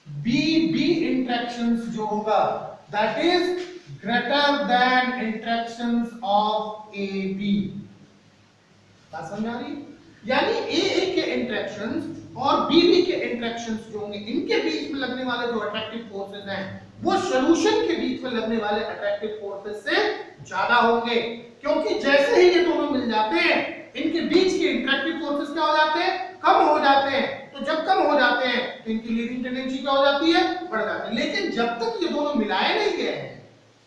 बी इंटरेक्शंस जो होगा, that is greater than interactions of A B. बात समझ आ रही? यानी ए के इंटरेक्शंस और बी के इंटरेक्शंस जो होंगे, इनके बीच में लगने वाले जो अट्रैक्टिव फोर्सेस हैं वो सॉल्यूशन के बीच में लगने वाले अट्रैक्टिव फोर्सेस से ज्यादा होंगे, क्योंकि जैसे ही ये दोनों मिल जाते हैं इनके बीच के इंटरैक्टिव फोर्सेस क्या हो जाते हैं, कम हो जाते हैं। तो जब कम हो जाते हैं तो इनकी लीविंग टेंडेंसी क्या हो जाती है, बढ़ जाती है। लेकिन जब तक ये दोनों मिलाए नहीं गए हैं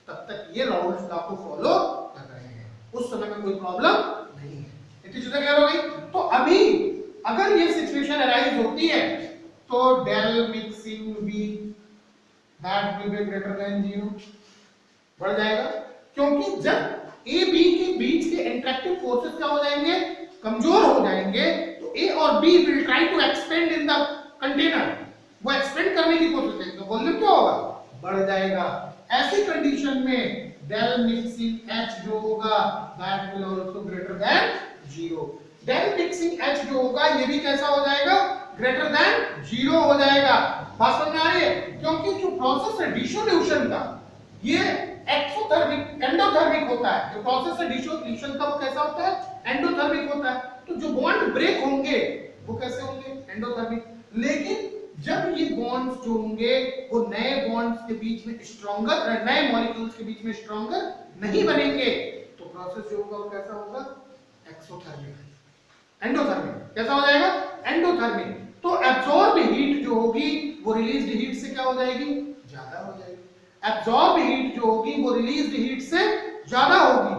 तब तक ये राउल्ट्स लॉ को फॉलो कर रहे हैं, उस समय में कोई प्रॉब्लम नहीं है। इतनी चीजें क्लियर हो गई? तो अभी अगर ये सिचुएशन अराइज होती है तो del mixing B that will be greater than 0 बढ़ जाएगा, क्योंकि जब ए बी के बीच के इंटरैक्टिव फोर्सेस क्या हो जाएंगे, कमजोर हो जाएंगे, तो ए और B will try to expand in the container. वो एक्सपेंड करने की कोशिश करेंगे तो वॉल्यूम क्या होगा, बढ़ जाएगा। ऐसी कंडीशन में डेल मिक्सिंग H जो होगा that will also greater than 0। Del mixing H जो होगा ये भी कैसा हो जाएगा, ग्रेटर देन 0 हो जाएगा। बात समझ आ रही है? क्योंकि जो प्रोसेस है डिसोल्यूशन का ये एक्सोथर्मिक एंडोथर्मिक होता है। जो प्रोसेस है डिसोल्यूशन का वो कैसा होता है, एंडोथर्मिक होता है। तो जो बॉन्ड ब्रेक होंगे वो कैसे होंगे, एंडोथर्मिक। लेकिन जब ये बॉन्ड्स जो होंगे वो नए बॉन्ड्स के बीच में स्ट्रॉन्गर, नए मॉलिक्यूल्स के बीच में स्ट्रॉन्गर नहीं बनेंगे, तो प्रोसेस जो होगा वो कैसा होगा, एक्सोथर्मिक, एंडोथर्मिक। कैसा हो जाएगा, एंडोथर्मिक। तो एब्जॉर्ब हीट जो होगी वो रिलीज्ड हीट से क्या हो जाएगी, ज्यादा हो जाएगी। एब्जॉर्ब हीट जो होगी वो रिलीज्ड हीट से ज्यादा होगी।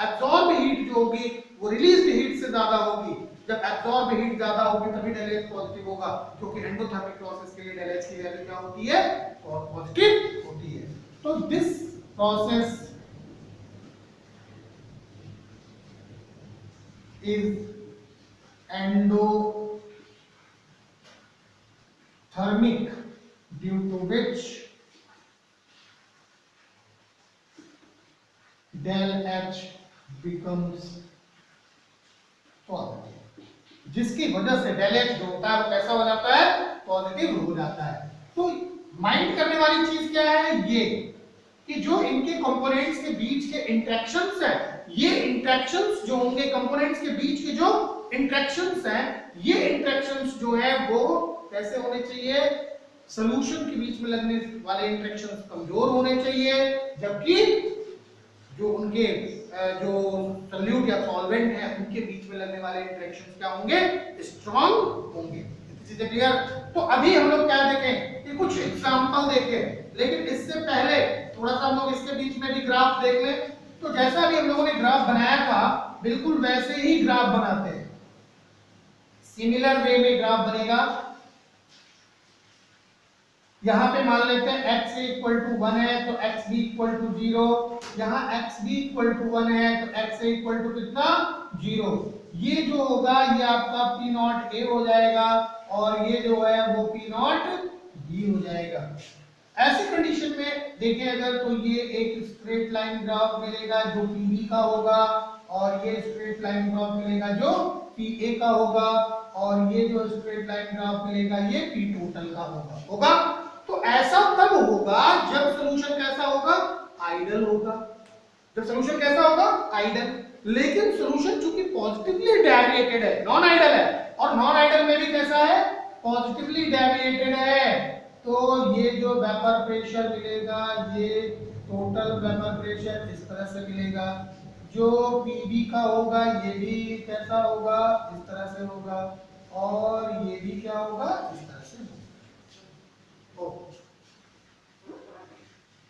एब्जॉर्ब हीट जो होगी वो रिलीज्ड हीट से ज्यादा होगी। जब एब्जॉर्ब हीट ज्यादा होगी तभी डेल एच पॉजिटिव होगा, क्योंकि एंडोथर्मिक प्रोसेस के लिए डेल एच की वैल्यू क्या होती है, पॉजिटिव होती है। तो this process is endothermic due to which del H becomes positive, जिसकी वजह से del H जो होता है वो कैसा हो जाता है, पॉजिटिव हो जाता है। तो माइंड करने वाली चीज क्या है, ये कि जो इनके कंपोनेंट्स के बीच के इंटरेक्शंस हैं, ये इंटरेक्शंस जो होंगे कंपोनेंट्स के बीच के जो इंटरेक्शंस हैं, ये इंटरेक्शंस जो है वो कैसे होने चाहिए, सॉल्यूशन के बीच में लगने वाले इंटरेक्शंस कमजोर होने चाहिए, जबकि जो उनके जो सॉल्यूट या सॉल्वेंट है उनके बीच में लगने वाले इंटरेक्शंस क्या होंगे, स्ट्रांग होंगे। चीजें क्लियर? तो अभी हम लोग क्या देखें कि कुछ एग्जांपल देखें, लेकिन इससे पहले थोड़ा सा हम लोग इसके बीच में भी ग्राफ देख लें। तो जैसा भी हम लोगों ने ग्राफ बनाया था बिल्कुल वैसे ही ग्राफ बनाते हैं, सिमिलर वे में ग्राफ बनेगा। यहां पे मान लेते हैं x इक्वल टू 1 है तो x भी इक्वल टू 0, यहां x भी इक्वल टू 1 है तो x इक्वल टू कितना 0। ये जो होगा ये आपका p नॉट a हो जाएगा और ये जो है वो p नॉट b हो जाएगा। ऐसी कंडीशन में देखें अगर तो ये एक स्ट्रेट लाइन ग्राफ मिलेगा जो pb का होगा और ये स्ट्रेट लाइन ग्राफ मिलेगा जो pa का होगा और ये जो स्ट्रेट लाइन ग्राफ मिलेगा ये p टोटल का होगा। तो ऐसा तब होगा जब सॉल्यूशन कैसा होगा, आइडल होगा। जब सॉल्यूशन कैसा होगा, आइडल। लेकिन सॉल्यूशन चूंकि पॉजिटिवली डेविएटेड है, नॉन आइडल है, और नॉन आइडल में भी कैसा है, पॉजिटिवली डेविएटेड है, तो ये जो वेपर प्रेशर मिलेगा ये टोटल वेपर प्रेशर इस तरह से मिलेगा। जो पीबी का होगा ये भी कैसा होगा, इस तरह से होगा, और ये भी क्या होगा, इस तरह से होगा।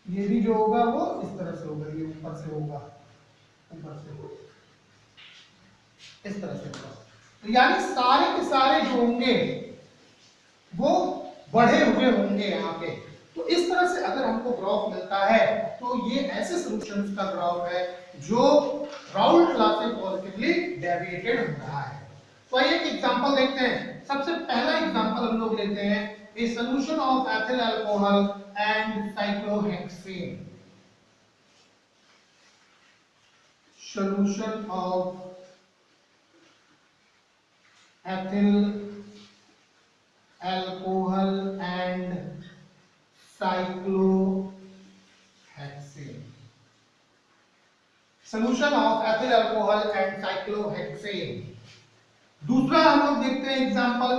ये भी जो होगा वो इस तरह से होगा, ये ऊपर से होगा, ऊपर से होगा, इस तरह से होगा। तो यानी सारे के सारे जो होंगे वो बढ़े हुए होंगे यहाँ पे। तो इस तरह से अगर हमको ग्राफ मिलता है तो ये ऐसे सॉल्यूशंस का ग्राफ है जो राउल्ट लॉ से पॉजिटिवली डेविएटेड हो रहा है। तो आइए एक एग्जांपल देखते हैं। सबसे पहला एग्जांपल हम लोग लेते हैं, a solution of ethyl alcohol and cyclohexane. Solution of ethyl alcohol and cyclohexane. Solution of ethyl alcohol and cyclohexane. दूसरा हम लोग देखते हैं example,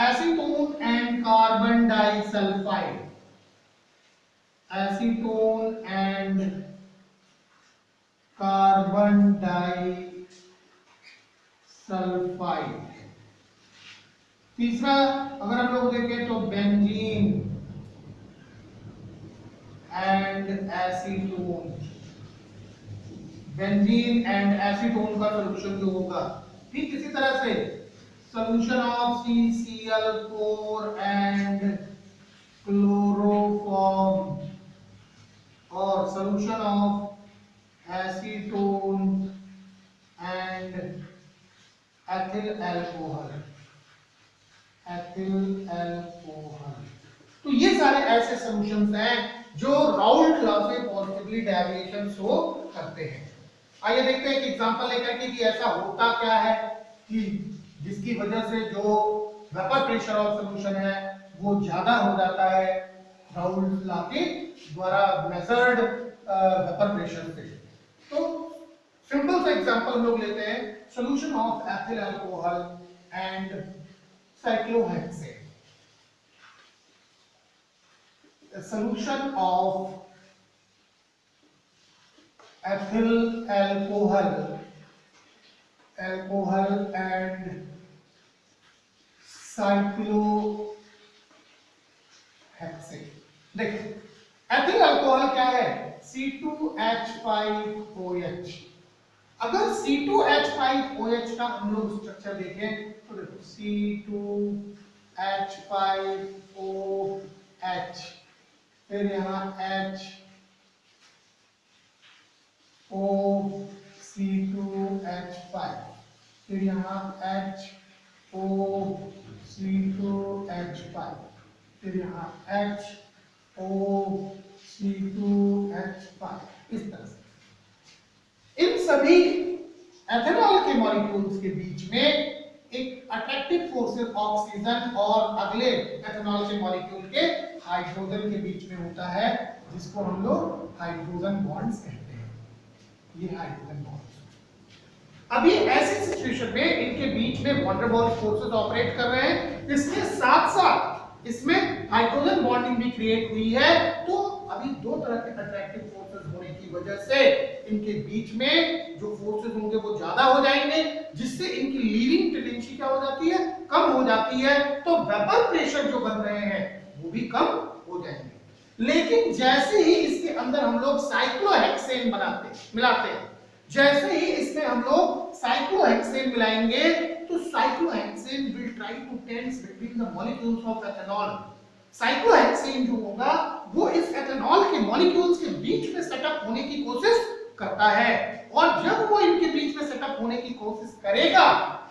acetone and carbon disulphide. Acetone and carbon disulphide. तीसरा अगर हम लोग देखें तो benzene and acetone. Benzene and acetone का सॉल्यूशन जो होगा ठीक इसी तरह से solution of CCl4 and chloroform और solution of acetone and ethyl alcohol। तो ये सारे ऐसे सॉल्यूशंस हैं जो राउल्ट लॉ से पॉजिटिवली डेविएशन शो करते हैं। आइए देखते हैं एक एग्जांपल लेकर के कि ऐसा होता क्या है कि जिसकी वजह से जो वेपर प्रेशर ऑफ सॉल्यूशन है वो ज्यादा हो जाता है राउल्ट लॉ के द्वारा मेजर्ड वेपर प्रेशर से। तो सिंपल सा एग्जांपल हम लोग लेते हैं, solution of ethyl alcohol and cyclohexane. Solution of ethyl alcohol and cyclohexane। देखिए एथिल अल्कोहल क्या है, C2H5OH। अगर C2H5OH का हम लोग स्ट्रक्चर देखें तो देखो C2H5OH, फिर यहाँ H O(C2H5), फिर यहाँ HO(C2H5), फिर यहाँ HO(C2H5), इस तरह से इन सभी एथेनॉल के मॉलिक्यूल्स के बीच में एक अट्रैक्टिव फोर्सेस ऑक्सीजन और अगले एथेनॉल के मॉलिक्यूल के हाइड्रोजन के बीच में होता है, जिसको हम लोग हाइड्रोजन बॉन्ड्स कहते हैं। ये हाइड्रोजन बॉन्ड्स अभी ऐसी सिचुएशन में इनके बीच में van der Waals forces operate कर रहे हैं, इसके साथ साथ इसमें हाइड्रोजन बॉन्डिंग भी क्रिएट हुई है। तो अभी दो तरह के अट्रैक्टिव फोर्सेस होने की वजह से इनके बीच में जो फोर्सेस होंगे वो ज्यादा हो जाएंगे, जिससे इनकी लीविंग टेंडेंसी क्या हो जाती है, कम हो जाती है। तो वेपर प्रेशर जो बन रहे हैं वो भी कम हो जाएंगे। लेकिन जैसे ही इसके अंदर हम लोग साइक्लोहेक्सेन मिलाते हैं, जैसे ही इसमें हम लोग साइक्लोहेक्सेन मिलाएंगे तो cyclohexane will try to tense between the molecules of ethanol. Cyclohexane जो होगा वो इस एथेनॉल के मॉलिक्यूल्स के बीच में सेटअप होने की कोशिश करता है, और जब वो इनके बीच में सेटअप होने की कोशिश करेगा,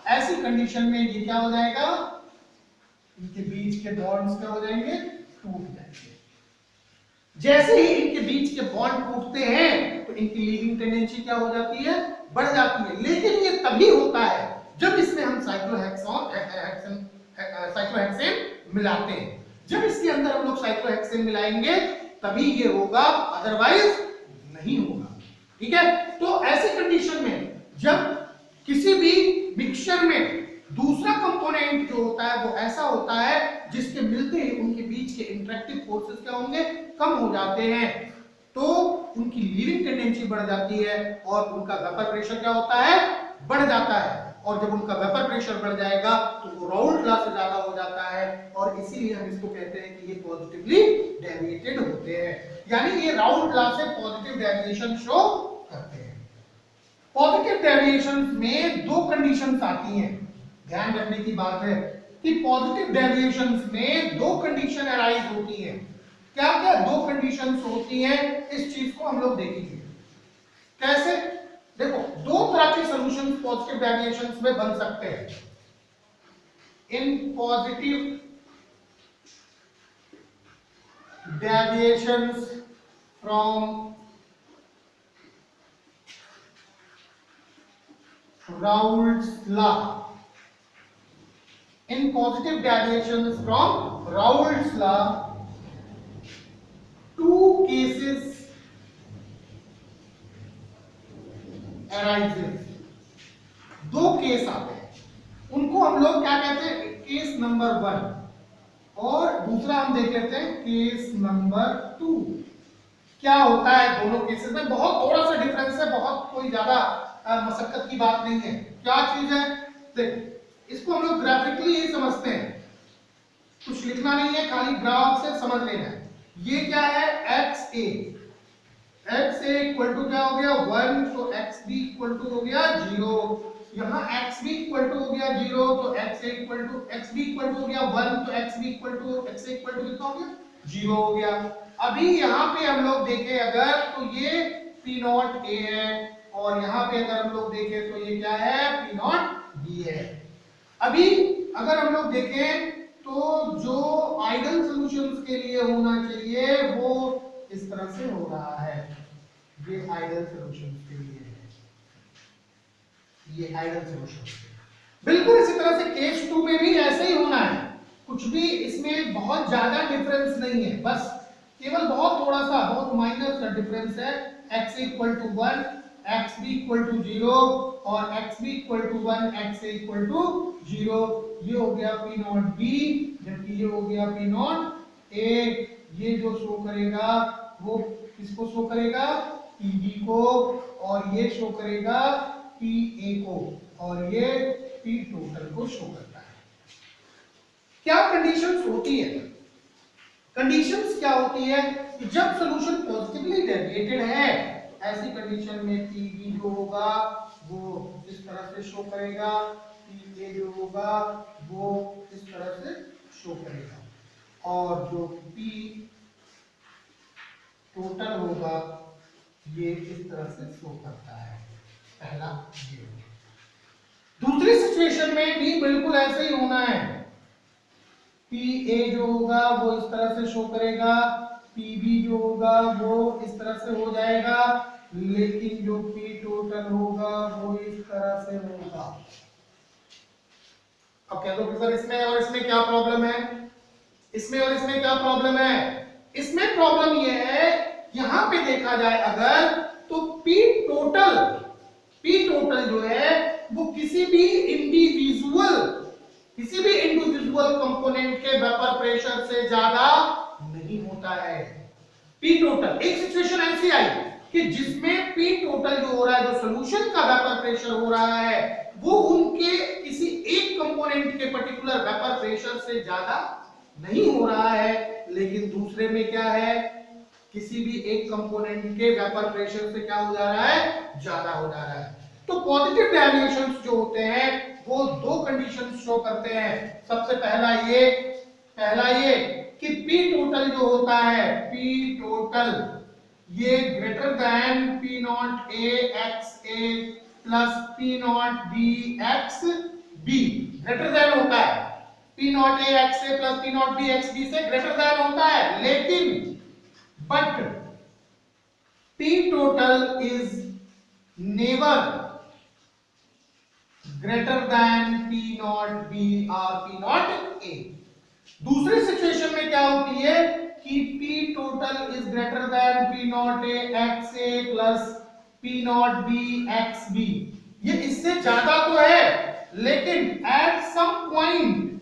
ऐसी कंडीशन में ये क्या हो जाएगा, इनके बीच के बॉन्ड्स क्या हो जाएंगे, टूट जाएंगे। जैसे ही इनके बीच के बॉन्ड टूटते हैं तो इनकी लीविंग टेंडेंसी क्या हो जाती है, बढ़ जाती है। लेकिन ये तभी होता है जब इसमें हम साइक्लोहेक्सेन मिलाते हैं। जब इसके अंदर हम लोग साइक्लोहेक्सेन मिलाएंगे तभी ये होगा, अदरवाइज नहीं होगा। ठीक है, तो ऐसी कंडीशन में जब किसी भी मिक्सचर में दूसरा कंपोनेंट जो होता है वो ऐसा होता है जिसके मिलते ही उनके बीच के इंटरेक्टिव फोर्सेस क्या होंगे, कम हो जाते हैं, तो उनकी लीविंग टेंडेंसी बढ़ जाती है और उनका वेपर प्रेशर क्या होता है, बढ़ जाता है। और जब उनका वेपर प्रेशर बढ़ जाएगा तो वो राउल्ट लॉ से ज्यादा हो जाता है, और इसीलिए हम इसको कहते हैं कि ये पॉजिटिवली डेविएटेड होते हैं, यानी ये राउल्ट लॉ से पॉजिटिव डेविएशन शो करते हैं। पॉजिटिव डेविएशंस में दो कंडीशंस आती हैं, ध्यान रखने की बात है कि पॉजिटिव डेविएशंस में दो कंडीशन अराइज होती हैं। क्या क्या दो कंडीशंस होती हैं, इस चीज को हम लोग देखेंगे। कैसे, देखो दो तरह के सॉल्यूशंस पॉजिटिव डेविएशंस में बन सकते हैं। In positive deviations from Raoult's law, in positive deviations from Raoult's law, two cases arises, दो केस आते हैं, उनको हम लोग क्या कहते हैं, केस नंबर 1, और दूसरा हम देख लेते हैं केस नंबर 2। क्या होता है दोनों केसेस में, बहुत थोड़ा सा डिफरेंस है, बहुत कोई ज्यादा मशक्कत की बात नहीं है। क्या चीज है, देख इसको हम लोग ग्राफिकली ही समझते हैं, कुछ लिखना नहीं है, खाली ग्राफ से समझ लेना है। ये क्या है, एक्स ए इक्वल टू क्या हो गया 1, तो एक्स बी इक्वल टू हो गया 0, यहाँ एक्स बी इक्वल टू हो गया 0, तो X A equal to X B equal to हो गया 1, तो X B equal to X A equal to कितना हो गया 0 हो गया। अभी यहाँ पे हम लोग देखें अगर, तो ये पी नॉट ए है, और यहाँ पे अगर हम लोग देखें तो ये क्या है, पी नॉट बी है। अभी अगर हम लोग देखें तो जो आइडियल सॉल्यूशंस के लिए होना चाहिए वो इस तरह से हो रहा है, ये आइडियल सॉल्यूशंस के लिए है, ये आइडियल सॉल्यूशन। बिल्कुल इसी तरह से केस 2 में भी ऐसे ही होना है, कुछ भी इसमें बहुत ज्यादा डिफरेंस नहीं है, बस केवल बहुत थोड़ा सा, बहुत माइनर सा डिफरेंस है। x equal to 1, X B equal to 0, और X B equal to 1, X A equal to 0। ये हो गया पी नॉट बी, जबकि ये हो गया पी नॉट ए। ये जो शो करेगा वो किसको शो करेगा, पी बी को, और ये शो करेगा पी ए को, और ये पी टोटल को शो करता है। क्या कंडीशंस होती है, कंडीशंस क्या होती है कि जब सॉल्यूशन पॉजिटिवली डेविएटेड है, ऐसी कंडीशन में पी बी जो होगा वो इस तरह से शो करेगा, पी ए जो होगा वो इस तरह से शो करेगा, और जो पी टोटल होगा ये इस तरह से शो करता है। पहला ये। दूसरी सिचुएशन में भी बिल्कुल ऐसे ही होना है, पी ए जो होगा वो इस तरह से शो करेगा, पी बी जो होगा वो इस तरह से हो जाएगा, लेकिन जो पी टोटल होगा वो इस तरह से होगा। अब कह दो कि सर इसमें और इसमें क्या प्रॉब्लम है, इसमें और इसमें क्या प्रॉब्लम है। इसमें प्रॉब्लम ये है, यहां पे देखा जाए अगर, तो पी टोटल जो है वो किसी भी इंडिविजुअल कंपोनेंट के वेपर प्रेशर से ज्यादा नहीं होता है। पी टोटल, एक सिचुएशन ऐसी आई कि जिसमें पी टोटल जो हो रहा है, जो सोल्यूशन का वेपर प्रेशर हो रहा है, वो उनके किसी एक कंपोनेंट के पर्टिकुलर वेपर प्रेशर से ज्यादा नहीं हो रहा है, लेकिन दूसरे में क्या है, किसी भी एक कंपोनेंट के वेपर प्रेशर से क्या हो जा रहा है, ज्यादा हो जा रहा है। तो पॉजिटिव डेविएशंस जो होते हैं वो दो कंडीशंस शो करते हैं। सबसे पहला ये कि पी टोटल जो होता है, पी टोटल ये greater than P nought A X A plus P nought B X B, greater than होता है, P nought A X A plus P nought B X B से ग्रेटर देन होता है, लेकिन but P total is never greater than P nought B और P nought A. दूसरी situation में क्या होती है कि P total is greater than P nought A X A plus P nought B X B, ये इससे ज्यादा तो है, लेकिन एट सम पॉइंट,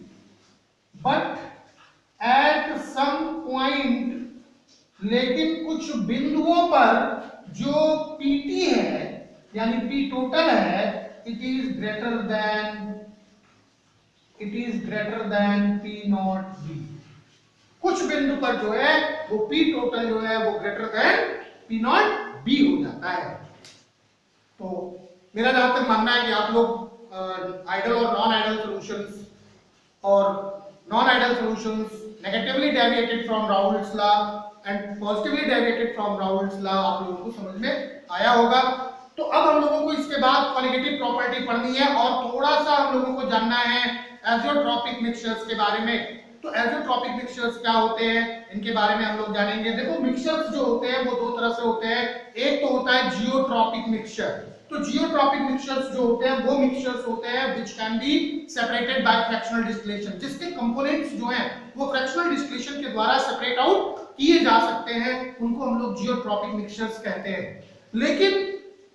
लेकिन कुछ बिंदुओं पर जो पीटी है यानी पी टोटल है, it is greater than P naught B। कुछ बिंदु पर जो है वो P टोटल जो है वो greater than P naught B हो जाता है। तो मेरा जहां तक मानना है कि आप लोग आइडल और non ideal solutions negatively deviated from Raoult's law and positively deviated from Raoult's law आप लोगों को समझ में आया होगा। तो अब हम लोगों को इसके बाद कॉलिगेटिव प्रॉपर्टी पढ़नी है और थोड़ा सा हम लोगों को जानना है एजियोट्रॉपिक मिक्सचर्स के बारे में। तो एजियोट्रॉपिक मिक्सचर्स क्या होते हैं, इनके बारे में हम लोग जानेंगे। देखो मिक्सचर्स जो होते हैं वो दो तरह से होते हैं, एक तो होता है जियोट्रॉपिक मिक्सचर। तो जियोट्रॉपिक मिक्सचर्स जो होते हैं वो मिक्सचर्स होते हैं which can be separated by fractional distillation, जिसके कंपोनेंट्स जो हैं वो फ्रैक्शनल डिस्टिलेशन के द्वारा सेपरेट आउट किए जा सकते हैं, उनको हम लोग जियोट्रॉपिक मिक्सचर्स कहते हैं। लेकिन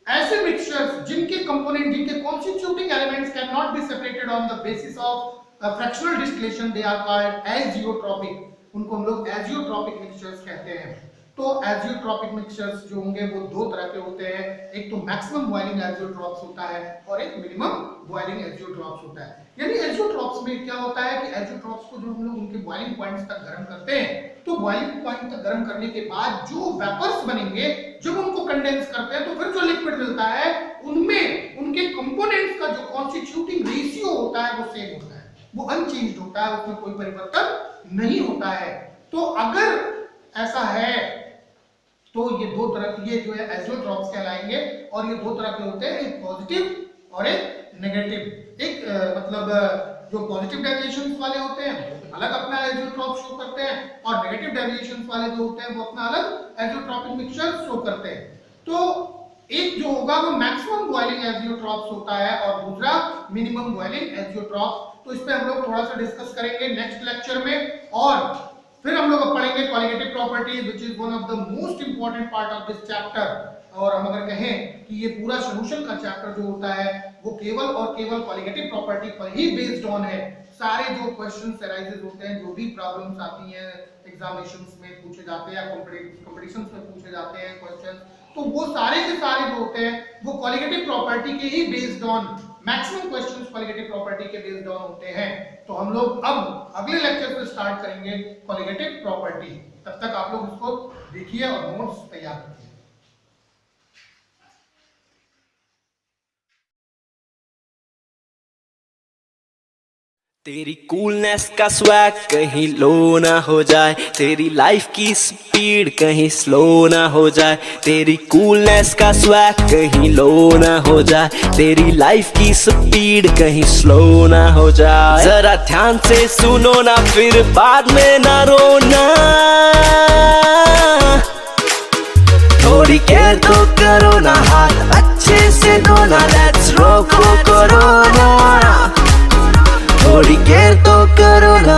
ऐसे मिक्सचर्स जिनके कंपोनेंट, जिनके constituting elements can not be separated on the basis of fractional distillation, they are called azeotropic, उनको हम लोग एजियोट्रॉपिक मिक्सचर्स कहते हैं। तो एजियोट्रॉपिक मिक्सचर्स जो होंगे वो दो तरह के होते हैं, एक तो मैक्सिमम बॉइलिंग एजियोट्रॉप्स होता है और एक मिनिमम बॉइलिंग एजियोट्रॉप्स होता है। यानी एजियोट्रॉप्स में क्या होता है कि एजियोट्रॉप्स को जो हम लोग उनके बॉइलिंग पॉइंट्स तक गर्म करते हैं, तो बॉइलिंग पॉइंट तक गर्म करने के बाद जो वेपर्स बनेंगे, जब उनको कंडेंस करते हैं तो फिर जो लिक्विड मिलता है उनमें उनके कंपोनेंट्स का जो कॉन्स्टिट्यूटिंग रेशियो होता है वो सेम होता है, वो अनचेंज्ड होता है, उसमें कोई परिवर्तन नहीं होता है। तो अगर ऐसा है तो ये दो तरह के ये जो है एजियोट्रॉप्स कहलाएंगे और ये दो तरह के होते हैं, एक पॉजिटिव और एक नेगेटिव। एक मतलब जो पॉजिटिव डेविएशंस वाले होते हैं वो अलग अपना एजियोट्रॉप शो करते हैं और नेगेटिव डेविएशंस वाले जो होते हैं वो अपना अलग एजियोट्रॉपिक मिक्सचर शो करते हैं। तो एक जो होगा वो मैक्सिमम बॉइलिंग एजियोट्रॉप्स होता है और दूसरा मिनिमम बॉइलिंग एजियोट्रॉप्स। तो इस पे हम लोग थोड़ा सा डिस्कस करेंगे नेक्स्ट लेक्चर में, और फिर हम लोग पढ़ेंगे colligative properties which is one of the most important part of this chapter. और हम अगर कहें कि ये पूरा सॉल्यूशन का चैप्टर जो होता है वो केवल और केवल कॉलिगेटिव प्रॉपर्टी पर ही बेस्ड ऑन है। सारे जो क्वेश्चंस अराइजेस होते हैं, जो भी प्रॉब्लम्स आती हैं एग्जामिनेशंस में पूछे जाते हैं या कॉम्पिटिशंस में पूछे जाते हैं क्वेश्चंस, तो वो सारे के सारे जो होते हैं वो कॉलिगेटिव प्रॉपर्टी के ही based on, maximum questions colligative property के बेस्ड ऑन होते हैं। तो हम लोग अब अगले लेक्चर पे स्टार्ट करेंगे कॉलिगेटिव प्रॉपर्टी। तब तक आप लोग इसको देखिए और नोट्स तैयार करिए। तेरी कूलनेस का स्वैग कहीं लो ना हो जाए, तेरी लाइफ की स्पीड कहीं स्लो ना हो जाए, तेरी कूलनेस का स्वैग कहीं लो ना हो जाए, तेरी लाइफ की स्पीड कहीं स्लो ना हो जाए। जरा ध्यान से सुनो ना फिर बाद में ना रोना, थोड़ी केयर तो करो ना, हाथ अच्छे से धोना, लेट्स रोको कोरोना, थोड़ी केयर तो करो ना।